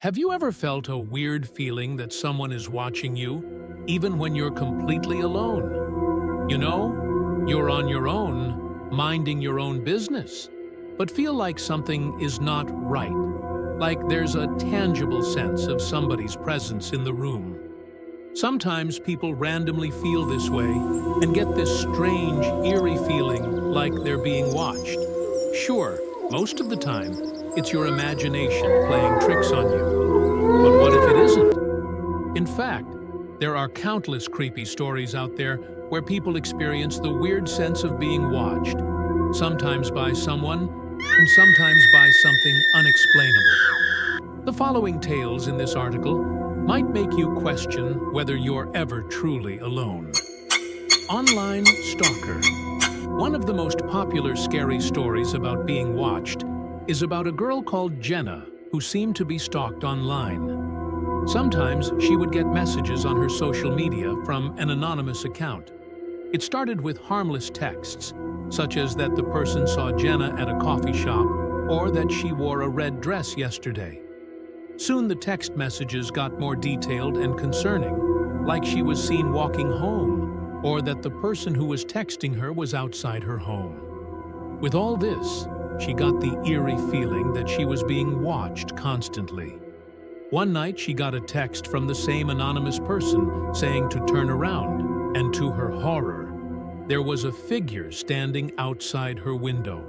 Have you ever felt a weird feeling that someone is watching you, even when you're completely alone? You know, you're on your own, minding your own business, but feel like something is not right, like there's a tangible sense of somebody's presence in the room. Sometimes people randomly feel this way and get this strange, eerie feeling like they're being watched. Sure, most of the time, it's your imagination playing tricks on you. But what if it isn't? In fact, there are countless creepy stories out there where people experience the weird sense of being watched, sometimes by someone and sometimes by something unexplainable. The following tales in this article might make you question whether you're ever truly alone. Online Stalker. One of the most popular scary stories about being watched is about a girl called Jenna who seemed to be stalked online. Sometimes she would get messages on her social media from an anonymous account. It started with harmless texts, such as that the person saw Jenna at a coffee shop or that she wore a red dress yesterday. Soon the text messages got more detailed and concerning, like she was seen walking home or that the person who was texting her was outside her home. With all this, she got the eerie feeling that she was being watched constantly. One night, she got a text from the same anonymous person saying to turn around, and to her horror, there was a figure standing outside her window.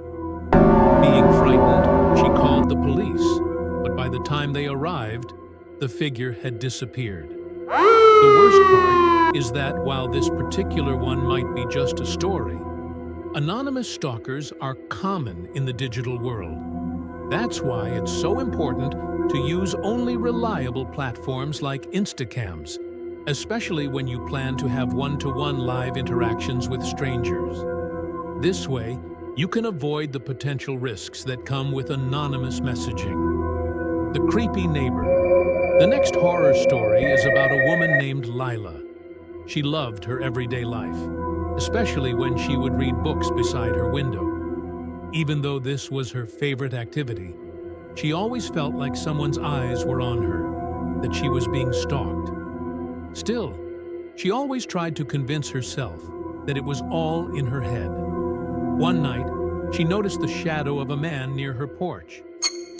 Being frightened, she called the police, but by the time they arrived, the figure had disappeared. The worst part is that while this particular one might be just a story, anonymous stalkers are common in the digital world. That's why it's so important to use only reliable platforms like Instacams, especially when you plan to have one-to-one live interactions with strangers. This way, you can avoid the potential risks that come with anonymous messaging. The Creepy Neighbor. The next horror story is about a woman named Lila. She loved her everyday life, especially when she would read books beside her window. Even though this was her favorite activity, she always felt like someone's eyes were on her, that she was being stalked. Still, she always tried to convince herself that it was all in her head. One night, she noticed the shadow of a man near her porch.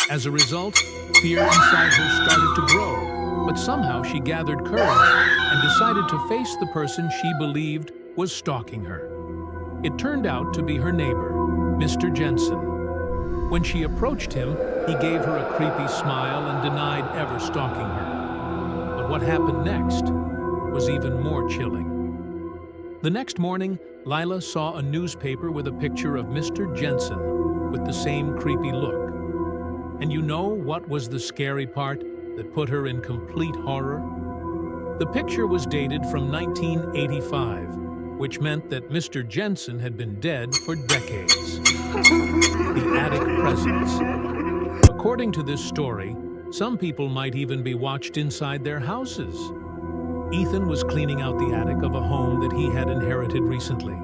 As a result, fear inside her started to grow, but somehow she gathered courage and decided to face the person she believed was stalking her. It turned out to be her neighbor, Mr. Jensen. When she approached him, he gave her a creepy smile and denied ever stalking her. But what happened next was even more chilling. The next morning, Lila saw a newspaper with a picture of Mr. Jensen with the same creepy look. And you know what was the scary part that put her in complete horror? The picture was dated from 1985, which meant that Mr. Jensen had been dead for decades. The attic presence. According to this story, some people might even be watched inside their houses. Ethan was cleaning out the attic of a home that he had inherited recently.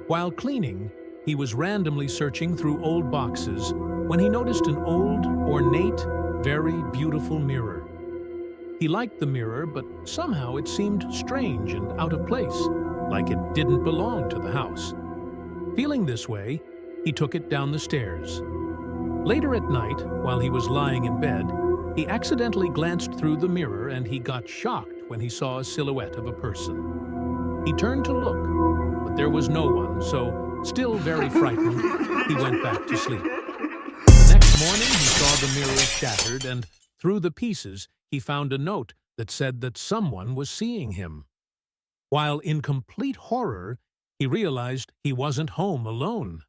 While cleaning, he was randomly searching through old boxes when he noticed an old, ornate, very beautiful mirror. He liked the mirror, but somehow it seemed strange and out of place, like it didn't belong to the house. Feeling this way, he took it down the stairs. Later at night, while he was lying in bed, he accidentally glanced through the mirror and he got shocked when he saw a silhouette of a person. He turned to look, but there was no one, so, still very frightened, he went back to sleep. The next morning, he saw the mirror shattered, and through the pieces, he found a note that said that someone was seeing him. While in complete horror, he realized he wasn't home alone.